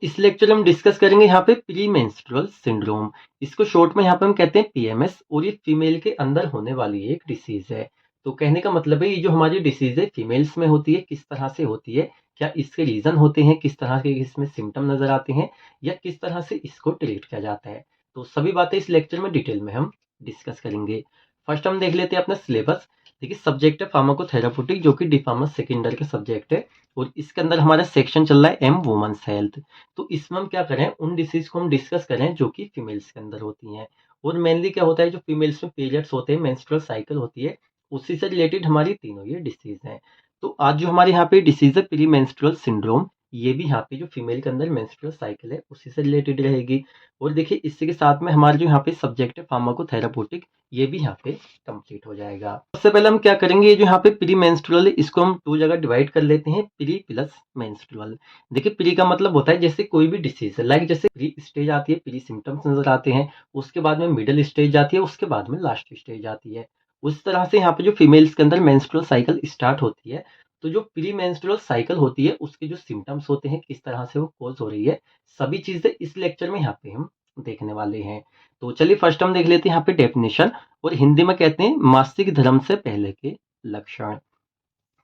इस लेक्चर में हम डिस्कस करेंगे यहाँ पे प्री मेंस्ट्रुअल सिंड्रोम। इसको शॉर्ट में यहाँ पे हम कहते हैं पीएमएस, और ये फीमेल के अंदर होने वाली एक डिसीज है। तो कहने का मतलब है ये जो हमारी डिसीज है फीमेल्स में होती है, किस तरह से होती है, क्या इसके रीजन होते हैं, किस तरह के इसमें सिम्टम नजर आते हैं, या किस तरह से इसको ट्रीट किया जाता है। तो सभी बातें इस लेक्चर में डिटेल में हम डिस्कस करेंगे। फर्स्ट हम देख लेते हैं अपना सिलेबस। देखिए सब्जेक्ट है फार्माकोथेराप्यूटिक, जो कि डिफार्मा सेकेंडर का सब्जेक्ट है, और इसके अंदर हमारा सेक्शन चल रहा है एम वुमेन्स हेल्थ। तो इसमें हम क्या करें, उन डिसीज को हम डिस्कस करें जो कि फीमेल्स के अंदर होती हैं। और मेनली क्या होता है, जो फीमेल्स में पीरियड्स होते हैं, मेंस्ट्रुअल साइकिल होती है, उसी से रिलेटेड हमारी तीनों ये डिसीज हैं। तो आज जो हमारे यहाँ पे डिसीज है प्री मेंस्ट्रुअल सिंड्रोम, ये भी यहाँ पे जो फीमेल के अंदर मेंस्ट्रुअल साइकिल है उसी से रिलेटेड रहेगी। और देखिए इसी के साथ में हमारे जो यहाँ पे सब्जेक्ट है फार्माकोथेराप्यूटिक, ये भी यहाँ पे कंप्लीट हो जाएगा। सबसे पहले हम क्या करेंगे, ये जो यहाँ पे प्री मेंस्ट्रुअल है इसको हम दो जगह डिवाइड कर लेते हैं, प्री प्लस मेंस्ट्रुअल। देखिए प्री का मतलब होता है जैसे कोई भी डिसीज है, लाइक जैसे प्री स्टेज आती है, प्री सिम्टम्स नजर आते हैं, उसके बाद में मिडिल स्टेज आती है, उसके बाद में लास्ट स्टेज आती है। उस तरह से यहाँ पे जो फीमेल्स के अंदर मेंस्ट्रुअल साइकिल स्टार्ट होती है, तो जो प्री मेंस्ट्रुअल साइकिल होती है उसके जो सिम्टम्स होते हैं, किस तरह से वो कॉज हो रही है, सभी चीजें इस लेक्चर में यहाँ पे हम देखने वाले हैं। तो चलिए फर्स्ट हम देख लेते हैं यहाँ पे डेफिनेशन, और हिंदी में कहते हैं मासिक धर्म से पहले के लक्षण।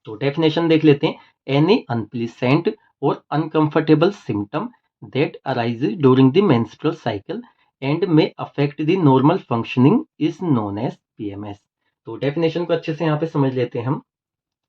तो डेफिनेशन देख लेते हैं, एनी अनप्लीसेंट और uncomfortable symptom that arises during the menstrual cycle and may affect the normal functioning is known as PMS. तो डेफिनेशन को अच्छे से यहाँ पे समझ लेते हैं हम।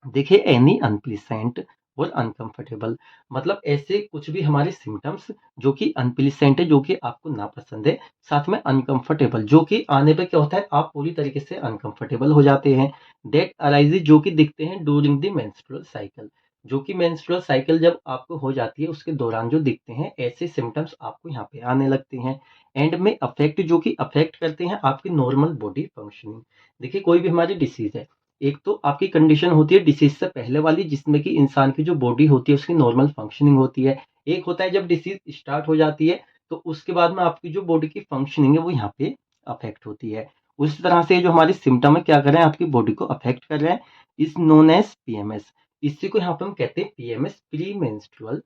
देखिए एनी अनप्लीसेंट और अनकंफर्टेबल, मतलब ऐसे कुछ भी हमारे सिम्टम्स जो कि अनप्लीसेंट है, जो कि आपको नापसंद है, साथ में अनकंफर्टेबल, जो कि आने पे क्या होता है आप पूरी तरीके से अनकंफर्टेबल हो जाते हैं। दैट अराइजेज, जो कि दिखते हैं ड्यूरिंग द मेंस्ट्रुअल साइकिल, जो कि मेंस्ट्रुअल साइकिल जब आपको हो जाती है उसके दौरान जो दिखते हैं, ऐसे सिम्टम्स आपको यहाँ पे आने लगते हैं। एंड में अफेक्ट, जो कि अफेक्ट करते हैं आपकी नॉर्मल बॉडी फंक्शनिंग। देखिए कोई भी हमारी डिसीज है, एक तो आपकी कंडीशन होती है डिसीज से पहले वाली, जिसमें कि इंसान की जो बॉडी होती है उसकी नॉर्मल फंक्शनिंग होती है। एक होता है जब डिसीज स्टार्ट हो जाती है, तो उसके बाद में आपकी जो बॉडी की फंक्शनिंग है वो यहाँ पे अफेक्ट होती है। उस तरह से जो हमारे सिम्टम है क्या कर रहे हैं, आपकी बॉडी को अफेक्ट कर रहे हैं, इज नोन एज पीएमएस। इसी को यहाँ पे हम कहते हैं पीएमएस, प्री मेंस्ट्रुअल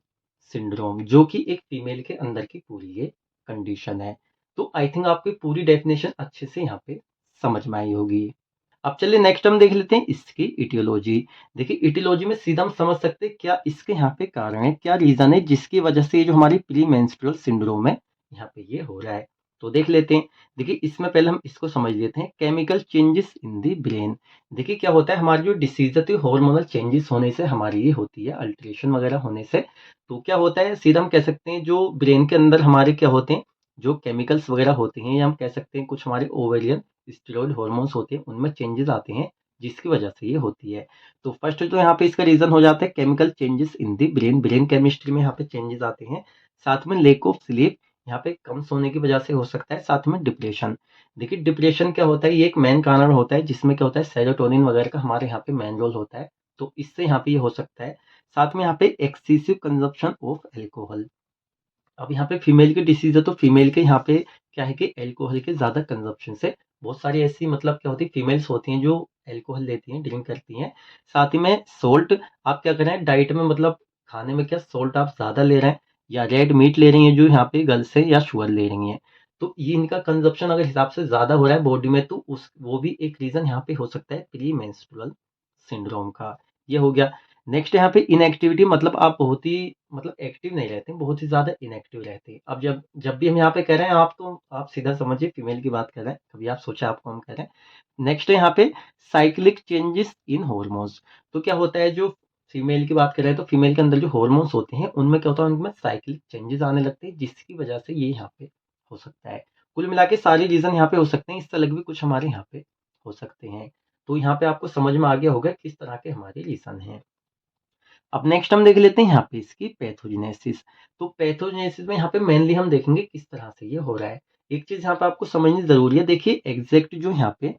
सिंड्रोम, जो कि एक फीमेल के अंदर की पूरी ये कंडीशन है। तो आई थिंक आपको पूरी डेफिनेशन अच्छे से यहाँ पे समझ में आई होगी। अब चलिए नेक्स्ट हम देख लेते हैं इसकी इटियोलॉजी। देखिए इटियोलॉजी में सीधा हम समझ सकते हैं क्या इसके यहाँ पे कारण है, क्या रीजन है जिसकी वजह से ये जो हमारी प्री मेंस्ट्रुअल सिंड्रोम है यहाँ पे ये हो रहा है। तो देख लेते हैं। देखिए इसमें पहले हम इसको समझ लेते हैं, chemical changes in the brain. देखिए क्या होता है, हमारी जो डिसीज है हार्मोनल चेंजेस होने से हमारी ये होती है, अल्ट्रेशन वगैरह होने से। तो क्या होता है, सीधा हम कह सकते हैं जो ब्रेन के अंदर हमारे क्या होते हैं, जो केमिकल्स वगैरह होते हैं, या हम कह सकते हैं कुछ हमारे ओवेरियन स्टेरॉइड हार्मोन्स होते हैं उनमें चेंजेस आते हैं, जिसकी वजह से ये होती है। तो फर्स्ट तो यहाँ पे इसका रीजन हो जाता है chemical changes in the brain, brain chemistry में यहाँ पे चेंजेस आते हैं। साथ में लेक ऑफ स्लीप, यहाँ पे कम सोने की वजह से हो सकता है। साथ में डिप्रेशन। देखिए डिप्रेशन क्या होता है, ये एक मेन कारण होता है जिसमें क्या होता है सेरोटोनिन वगैरह का हमारे यहाँ पे मेन रोल होता है, तो इससे यहाँ पे ये हो सकता है। साथ में यहाँ पे एक्सेसिव कंजप्शन ऑफ एल्कोहल। अब यहाँ पे फीमेल की डिसीज है, तो फीमेल के यहाँ पे क्या है कि एल्कोहल के ज़्यादा कंजप्शन से बहुत सारी ऐसी मतलब क्या होती है फीमेल्स होती हैं जो एल्कोहल लेती हैं, ड्रिंक करती हैं। साथ ही में सोल्ट, आप क्या कर रहे हैं डाइट में, मतलब खाने में क्या सोल्ट आप ज़्यादा ले रहे हैं, या रेड मीट ले रही हैं जो यहाँ पे गर्ल्स है, या शुगर ले रही हैं, तो ये इनका कंजप्शन अगर हिसाब से ज़्यादा हो रहा है बॉडी में, तो उस वो भी एक रीज़न यहाँ पे हो सकता है प्री मेंस्ट्रुअल सिंड्रोम का। ये हो गया। नेक्स्ट यहाँ पे इनएक्टिविटी, मतलब आप बहुत ही मतलब एक्टिव नहीं रहते, बहुत ही ज़्यादा इनएक्टिव रहते हैं। अब जब जब भी हम यहाँ पे कह रहे हैं आप, तो आप सीधा समझिए फीमेल की बात कर रहे हैं, कभी आप सोचा आपको हम कह रहे हैं। नेक्स्ट है यहाँ पे साइक्लिक चेंजेस इन हॉर्मोन्स। तो क्या होता है, जो फीमेल की बात कर रहे हैं तो फीमेल के अंदर जो हॉर्मोन्स होते हैं उनमें क्या होता है, उनमें साइक्लिक चेंजेस आने लगते हैं, जिसकी वजह से ये यहाँ पे हो सकता है। कुल मिला के सारे रीजन यहाँ पे हो सकते हैं, इससे अलग भी कुछ हमारे यहाँ पे हो सकते हैं। तो यहाँ पे आपको समझ में आ गया होगा किस तरह के हमारे रीजन हैं। अब नेक्स्ट हम देख लेते हैं यहाँ पे इसकी पैथोजेनेसिस। तो पैथोजेनेसिस में यहाँ पे मेनली हम देखेंगे किस तरह से ये हो रहा है। एक चीज यहाँ पे आपको समझनी जरूरी है, देखिए एग्जैक्ट जो यहाँ पे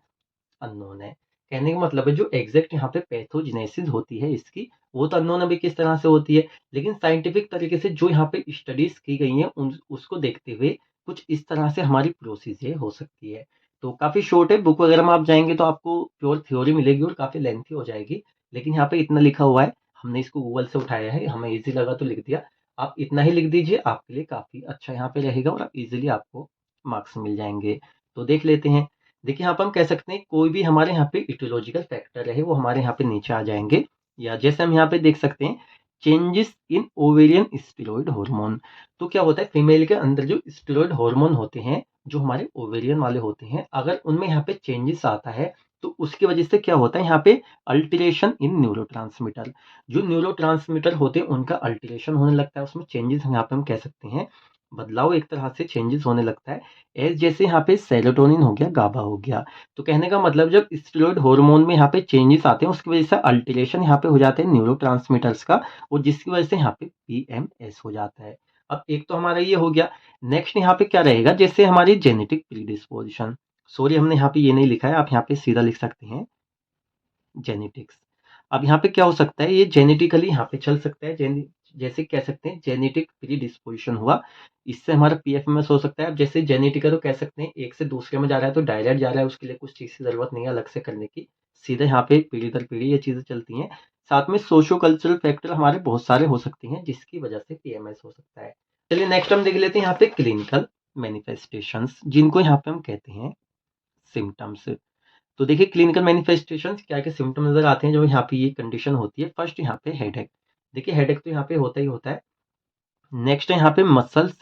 अननोन है। कहने का मतलब है जो एग्जैक्ट यहाँ पे पैथोजेनेसिस होती है इसकी, वो तो अननोन अभी किस तरह से होती है, लेकिन साइंटिफिक तरीके से जो यहाँ पे स्टडीज की गई हैं उसको देखते हुए कुछ इस तरह से हमारी प्रोसेस ये हो सकती है। तो काफी शॉर्ट है, बुक वगैरह में आप जाएंगे तो आपको प्योर थ्योरी मिलेगी और काफी लेंथी हो जाएगी, लेकिन यहाँ पे इतना लिखा हुआ है, हमने इसको गूगल से उठाया है, हमें इजी लगा तो लिख दिया। आप इतना ही लिख दीजिए, आपके लिए काफ़ी अच्छा यहाँ पे रहेगा और ईज़िली आपको मार्क्स मिल जाएँगे। तो देख लेते हैं। देखिए यहाँ पे हम कह सकते हैं कोई भी हमारे यहाँ पे इटियोलॉजिकल फैक्टर रहे वो हमारे यहाँ पे नीचे आ जाएँगे, या जैसे हम यहाँ पे देख सकते हैं changes in ovarian steroid hormone. तो क्या होता है फीमेल के अंदर जो स्टेरॉइड हार्मोन होते हैं, जो हमारे ओवेरियन वाले होते हैं, अगर उनमें यहाँ पे चेंजेस आता है तो उसकी वजह से क्या होता है यहाँ पे अल्टरेशन इन न्यूरोट्रांसमीटर। जो न्यूरोट्रांसमीटर होते हैं उनका अल्टरेशन होने लगता है, उसमें चेंजेस यहाँ पे हम कह सकते हैं बदलाव एक तरह से चेंजेस होने लगता है। एज जैसे यहाँ पे सेरोटोनिन हो गया, गाबा हो गया। तो कहने का मतलब जब स्टेरॉइड हार्मोन में यहाँ पे चेंजेस आते हैं उसकी वजह से अल्टरेशन यहाँ पे हो जाते हैं न्यूरोट्रांसमीटर्स का, और जिसकी वजह से यहाँ पे पीएमएस हो जाता है। अब एक तो हमारा ये हो गया। नेक्स्ट यहाँ पे क्या रहेगा, जैसे हमारी जेनेटिक प्रीडिस्पोजिशन। सॉरी हमने यहाँ पे ये नहीं लिखा है, आप यहाँ पे सीधा लिख सकते हैं जेनेटिक्स। अब यहाँ पे क्या हो सकता है, ये जेनेटिकली यहाँ पे चल सकता है, जैसे कह सकते हैं जेनेटिक प्रीडिस्पोजिशन हुआ, इससे हमारा पीएफएमएस हो सकता है। अब जैसे जेनेटिक है तो कह सकते हैं एक से दूसरे में जा रहा है तो डायरेक्ट जा रहा है, उसके लिए कुछ चीज़ की ज़रूरत नहीं है अलग से करने की, सीधे यहाँ पे पीढ़ी दर पीढ़ी ये चीज़ें चलती हैं। साथ में सोशो कल्चरल फैक्टर हमारे बहुत सारे हो सकते हैं जिसकी वजह से पीएमएस हो सकता है। चलिए नेक्स्ट हम देख लेते हैं यहाँ पे क्लिनिकल मैनिफेस्टेशंस, जिनको यहाँ पे हम कहते हैं सिम्टम्स। तो देखिए क्लिनिकल मैनिफेस्टेशंस क्या-क्या सिम्पटम नज़र आते हैं जो यहाँ पे ये कंडीशन होती है। फर्स्ट यहाँ पे हेडेक। देखिए हेडेक तो यहाँ पे होता ही होता है। नेक्स्ट है यहाँ पे मसल्स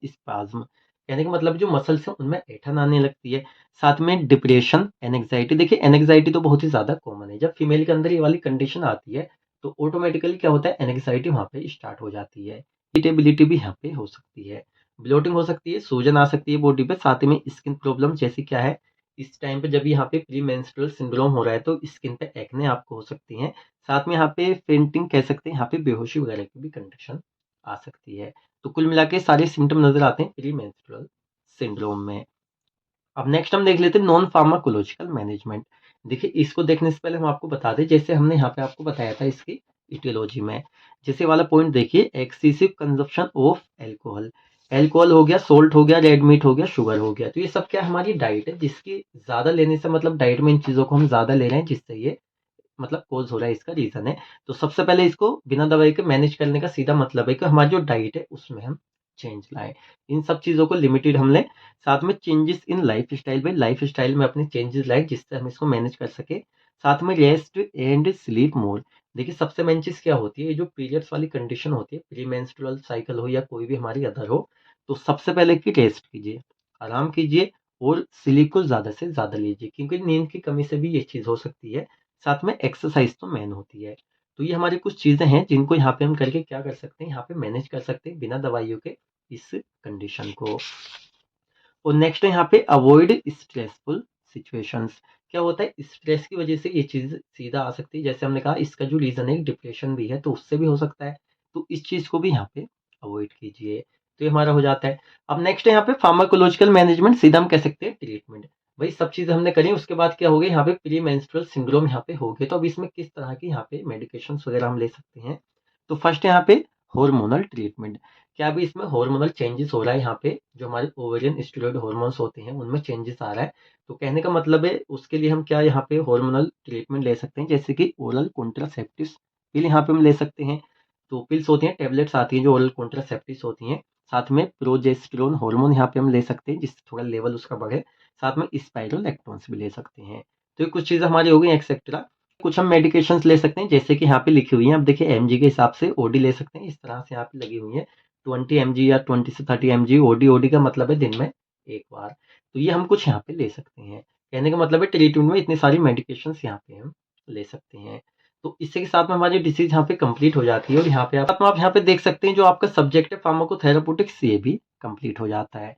स्पाज़्म। कहने का मतलब जो मसल्स हैं उनमें ऐंठन आने लगती है। साथ में डिप्रेशन, एंग्ज़ायटी। देखिए एंग्ज़ायटी तो बहुत ही ज़्यादा कॉमन है। जब फीमेल के अंदर ये वाली कंडीशन आती है तो ऑटोमैटिकली क्या होता है, एंग्ज़ायटी वहाँ पे स्टार्ट हो जाती है। इरिटेबिलिटी भी यहाँ पे हो सकती है। ब्लोटिंग हो सकती है, सूजन आ सकती है बॉडी पे। साथ में स्किन प्रॉब्लम जैसे क्या है, इस टाइम पे जब यहाँ पे प्री मेंस्ट्रुअल सिंड्रोम हो रहा है तो स्किन पे एक्ने आपको हो सकती हैं। साथ में यहाँ पे फेंटिंग कह सकते हैं, यहाँ पे बेहोशी वगैरह की भी कंडीशन आ सकती है। तो कुल मिला के सारे सिम्पटम नज़र आते हैं प्री मेंस्ट्रुअल सिंड्रोम में। अब नेक्स्ट हम देख लेते हैं नॉन फार्माकोलॉजिकल मैनेजमेंट। देखिए इसको देखने से पहले हम आपको बता दें, जैसे हमने यहाँ पे आपको बताया था इसकी इटियोलॉजी में। जैसे वाला पॉइंट देखिए, excessive consumption of alcohol. Alcohol हो गया, सोल्ट हो गया, रेड मीट हो गया, शुगर हो गया। तो ये सब क्या हमारी डाइट है, जिसकी ज़्यादा लेने से मतलब डाइट में इन चीज़ों को हम ज़्यादा ले रहे हैं जिससे ये मतलब कॉज़ हो रहा है, इसका रीज़न है। तो सबसे पहले इसको बिना दवाई के मैनेज करने का सीधा मतलब है कि हमारी जो डाइट है उसमें हम चेंज लाएँ। इन सब चीज़ों को लिमिटेड हम लें। साथ में चेंजेस इन लाइफ़स्टाइल, भाई लाइफ़स्टाइल में अपने चेंजेस लाएँ जिससे हम इसको मैनेज कर सकें। साथ में रेस्ट एंड स्लीप मोर। देखिए सबसे मेन चीज़ क्या होती है, ये जो पीरियड्स वाली कंडीशन होती है, प्री मेंस्ट्रुअल साइकिल हो या कोई भी हमारी अदर हो, तो सबसे पहले कि रेस्ट कीजिए, आराम कीजिए और स्लीप को ज़्यादा से ज़्यादा लीजिए, क्योंकि नींद की कमी से भी ये चीज़ हो सकती है। साथ में एक्सरसाइज तो मेन होती है। तो ये हमारी कुछ चीज़ें हैं जिनको यहाँ पे हम करके क्या कर सकते हैं, यहाँ पे मैनेज कर सकते हैं बिना दवाइयों के इस कंडीशन को। और नेक्स्ट है यहाँ पे अवॉइड स्ट्रेसफुल सिचुएशंस। क्या होता है, स्ट्रेस की वजह से ये चीज़ सीधा आ सकती है। जैसे हमने कहा इसका जो रीज़न है डिप्रेशन भी है, तो उससे भी हो सकता है। तो इस चीज़ को भी यहाँ पे अवॉइड कीजिए। तो ये हमारा हो जाता है। अब नेक्स्ट है यहाँ पे फार्माकोलॉजिकल मैनेजमेंट, सीधा हम कह सकते हैं ट्रीटमेंट। भाई सब चीज़ें हमने करी, उसके बाद क्या हो गया, यहाँ पे प्री मेंस्ट्रुअल सिंड्रोम यहाँ पे हो गया। तो अब इसमें किस तरह की यहाँ पे मेडिकेशंस वगैरह हम ले सकते हैं। तो फर्स्ट है यहाँ पे हार्मोनल ट्रीटमेंट। क्या अभी इसमें हार्मोनल चेंजेस हो रहा है, यहाँ पे जो हमारे ओवेरियन स्टेरॉइड हार्मोन्स होते हैं उनमें चेंजेस आ रहा है। तो कहने का मतलब है उसके लिए हम क्या यहाँ पे हार्मोनल ट्रीटमेंट ले सकते हैं, जैसे कि ओरल कॉन्ट्रासेप्टिव्स पिल यहाँ पे हम ले सकते हैं। तो पिल्स होती हैं, टैबलेट्स आती हैं जो ओरल कॉन्ट्रासेप्टिव्स होती हैं। साथ में प्रोजेस्टेरोन हार्मोन यहाँ पे हम ले सकते हैं जिससे थोड़ा लेवल उसका बढ़े। साथ में स्पाइरोलैक्टोन्स भी ले सकते हैं। तो ये कुछ चीज़ें हमारी हो गई एक्सेट्रा। कुछ हम मेडिकेशंस ले सकते हैं जैसे कि यहाँ पे लिखी हुई हैं। अब देखिए एमजी के हिसाब से ओडी ले सकते हैं, इस तरह से यहाँ पे लगी हुई है। 20 एमजी या 20 से 30 एमजी ओडी। ओडी का मतलब है दिन में एक बार। तो ये हम कुछ यहाँ पे ले सकते हैं। कहने का मतलब है ट्रीटमेंट में इतनी सारी मेडिकेशंस यहाँ पे हम ले सकते हैं। तो इससे के साथ में हमारी डिसीज यहाँ पे कंप्लीट हो जाती है, और यहाँ पे आप यहाँ पे देख सकते हैं जो आपका सब्जेक्ट है फार्माकोथेराप्यूटिक्स, ये भी कंप्लीट हो जाता है।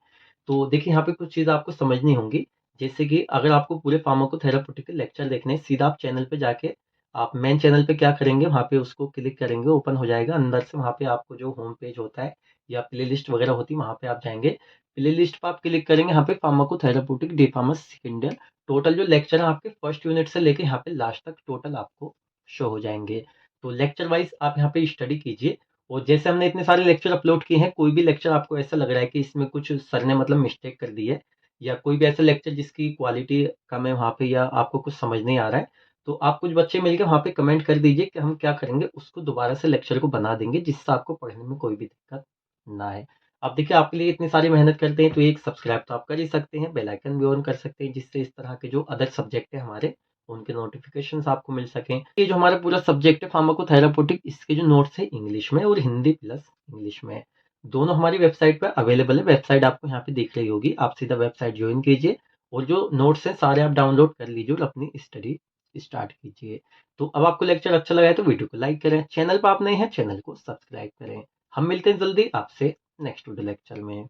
तो देखिए यहाँ पे कुछ चीज़ आपको समझनी होंगी, जैसे कि अगर आपको पूरे फार्माकोथेराप्यूटिक के लेक्चर देखने हैं, सीधा आप चैनल पे जाके आप मेन चैनल पे क्या करेंगे, वहाँ पे उसको क्लिक करेंगे, ओपन हो जाएगा। अंदर से वहाँ पे आपको जो होम पेज होता है या प्लेलिस्ट वगैरह होती है, वहाँ पे आप जाएँगे। प्लेलिस्ट पे आप क्लिक करेंगे, यहाँ पे pharmacotherapeutic D pharma second year total जो लेक्चर है आपके फर्स्ट यूनिट से लेके यहाँ पे लास्ट तक टोटल आपको शो हो जाएँगे। तो लेक्चर वाइज़ आप यहाँ पे स्टडी कीजिए। और जैसे हमने इतने सारे लेक्चर अपलोड किए हैं, कोई भी लेक्चर आपको ऐसा लग रहा है कि इसमें कुछ सर ने मतलब मिस्टेक कर दी है, या कोई भी ऐसा लेक्चर जिसकी क्वालिटी कम है वहाँ पे, या आपको कुछ समझ नहीं आ रहा है, तो आप कुछ बच्चे मिलके वहाँ पे कमेंट कर दीजिए कि हम क्या करेंगे, उसको दोबारा से लेक्चर को बना देंगे जिससे आपको पढ़ने में कोई भी दिक्कत ना आए। अब देखिए आपके लिए इतनी सारी मेहनत करते हैं तो एक सब्सक्राइब तो आप कर ही सकते हैं, बेल आइकन भी ऑन कर सकते हैं जिससे इस तरह के जो अदर सब्जेक्ट है हमारे उनके नोटिफिकेशंस आपको मिल सकें। ये जो हमारा पूरा सब्जेक्ट है फार्माकोथेराप्यूटिक, इसके जो नोट्स है इंग्लिश में और हिंदी प्लस इंग्लिश में, दोनों हमारी वेबसाइट पे अवेलेबल है। वेबसाइट आपको यहाँ पे दिख रही होगी, आप सीधा वेबसाइट ज्वाइन कीजिए और जो नोट्स हैं सारे आप डाउनलोड कर लीजिए और अपनी स्टडी स्टार्ट कीजिए। तो अब आपको लेक्चर अच्छा लगा है तो वीडियो को लाइक करें, चैनल पर आप नए हैं चैनल को सब्सक्राइब करें। हम मिलते हैं जल्दी आपसे नेक्स्ट वीडियो लेक्चर में।